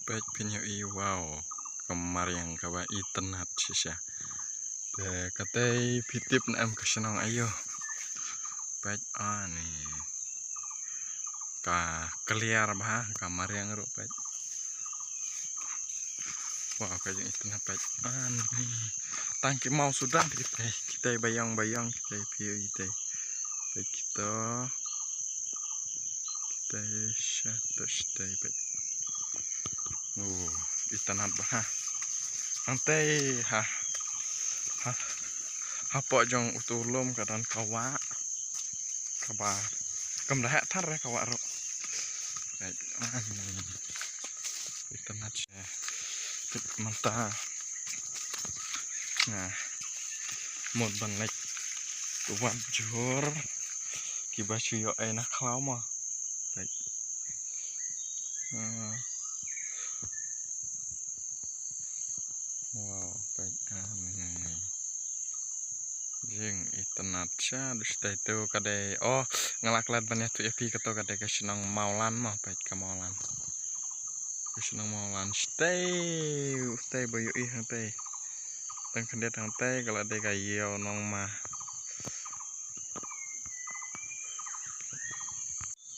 Baik punya wow kemar yang kawa itenat sisa de katai pitip na am kesenong ayo baik nih ka keliar bah kamar yang ru baik wah kayak itenat baik nih tangki mau sudah kita bayang-bayang kita view kita baik kita satu stay baik itenat bah nanti apa jong utulum kadang kawa kem dah tar kawa ro baik itenat mantap nah một ban lek tuan jur kibasyu yo enak lama baik wow baik jeng itenat sya dus itu kadai ngelaklat banyak tuh epi keto kadai kesenang maulan mah baik kemaulan kesenang maulan stay bayu hang tang kendet hang kalau ada kayo nong mah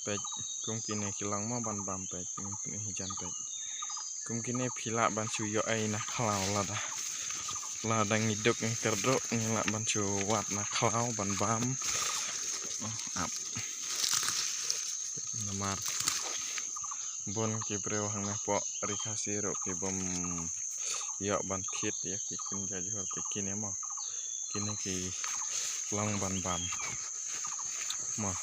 baik kini kilang mah ban bam baik kini hujan baik kini pila ban suyo nah kalau lah dang hidup yang terdok ngelak ban wat nah kalau ban bam up nomor bon kibreu hang nah po rikasi ro kibom yok ban kit ya kikin jadi hor kini mah kini ki long ban bam mah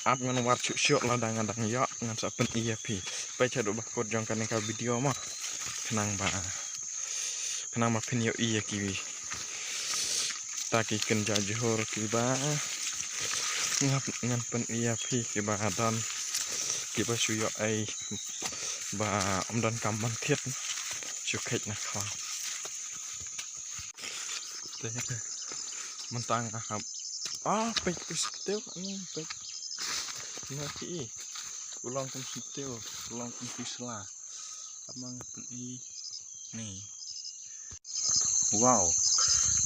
up ngan war syuk lah dang yok ngan sapen iya pi pai cadu bakot jong kan ka video mah kenang mah pin yo iya ki taki ken jadi hor ki ba ngap ngan pen iya pi ki ba dan ki ba suyo ai ba dan kamban thiết syukhet na kha mentang ahab pe pistil ini pe naki ulang kum pistil ulang kum pisla amang pen nih wow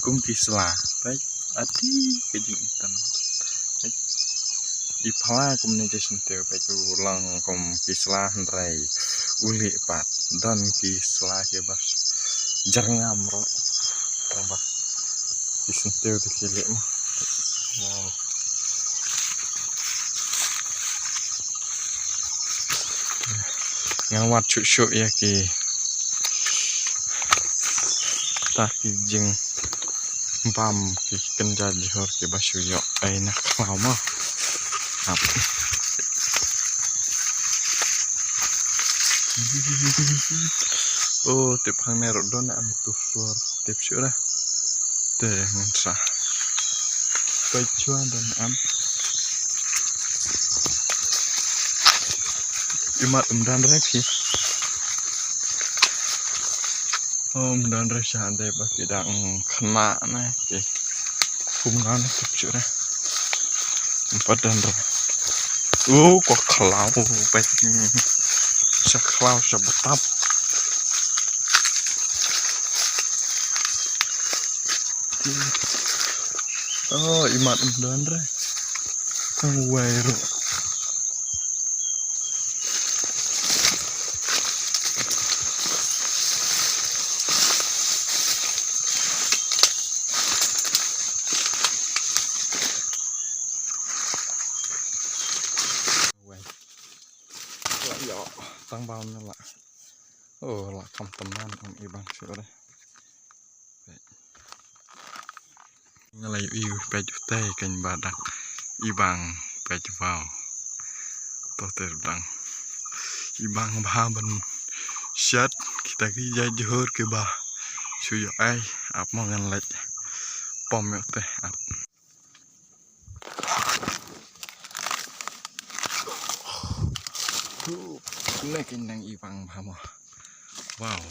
kum pisla baik ati kejing itan ipala kum ne jesentil baik ulang kum pisla rai uli pat dan kislah kebas jerngam ro tambah disentil dikilik mah wow ngawat syuk ya ki taki jeng bam ki kenja jihor ki basu yo enak lama tip hang merok don am tuh suar tip syurah teh ngensa pecuan dan am imat dan repi dan resah deh bagi dang kena nih ke kuman tip syurah empat dan kok kelau baik seklau sebetap imat dan re wairo tang baun lah lah kam teman om ibang syurah ngelayu iu baju teh kan badak ibang baju wow toh terbang ibang bahaban syat kita ki jajur ke bah suyo ai ap mau ngan lek pom yo teh ap nekin nang ibang bahamo wow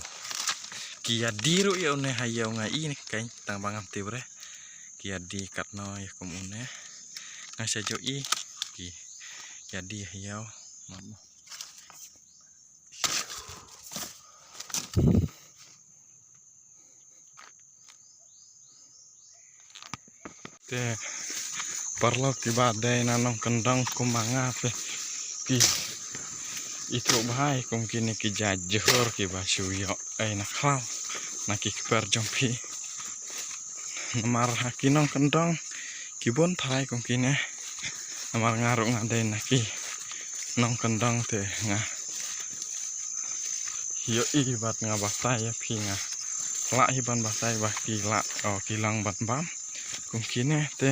kia diru ya une hayau ngai ini kain tang bangam tibre kia di katno ya komune ngasih joi ki jadi hayau Mama. Te perlu tiba deh nanong kendang kumanga pe ki itu bahai kini ki jajur ki basuyo nakal naki perjompi namar hakinong kendang kibon tarai kini namar ngaruk ngadai naki nong kendang te nga hiyo ibat nga batai ya pi nga la hiban batai bah kila kilang ban bam kini te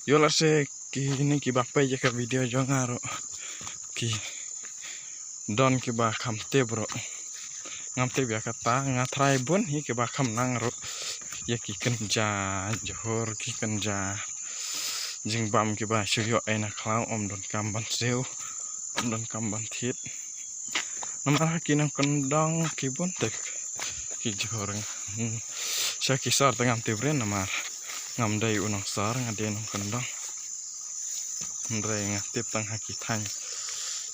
yola se kini ki bapai je ka video jo ngaru ki don ki ba kham te bro ngam te bia kata ngatrai bun hi ki ba kham nang ro ya ki kenja johor ki kenja jing bam ki ba shyo ena klau om don kam ban seu om don kam ban thit namar ki nang kendang ki bun tek ki johor sya ki sar tengam te bre namar ngam dai unong sar ngade nong kendang ndre ngatip tang haki tang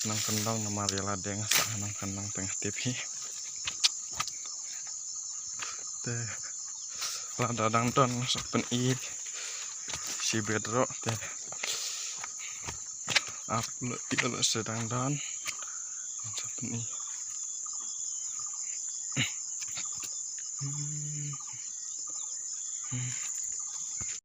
nang kendang namar yala de ngasa nang kendang tengah tipi te la dadang don sapen i si bedro te upload itu sedang don sapen i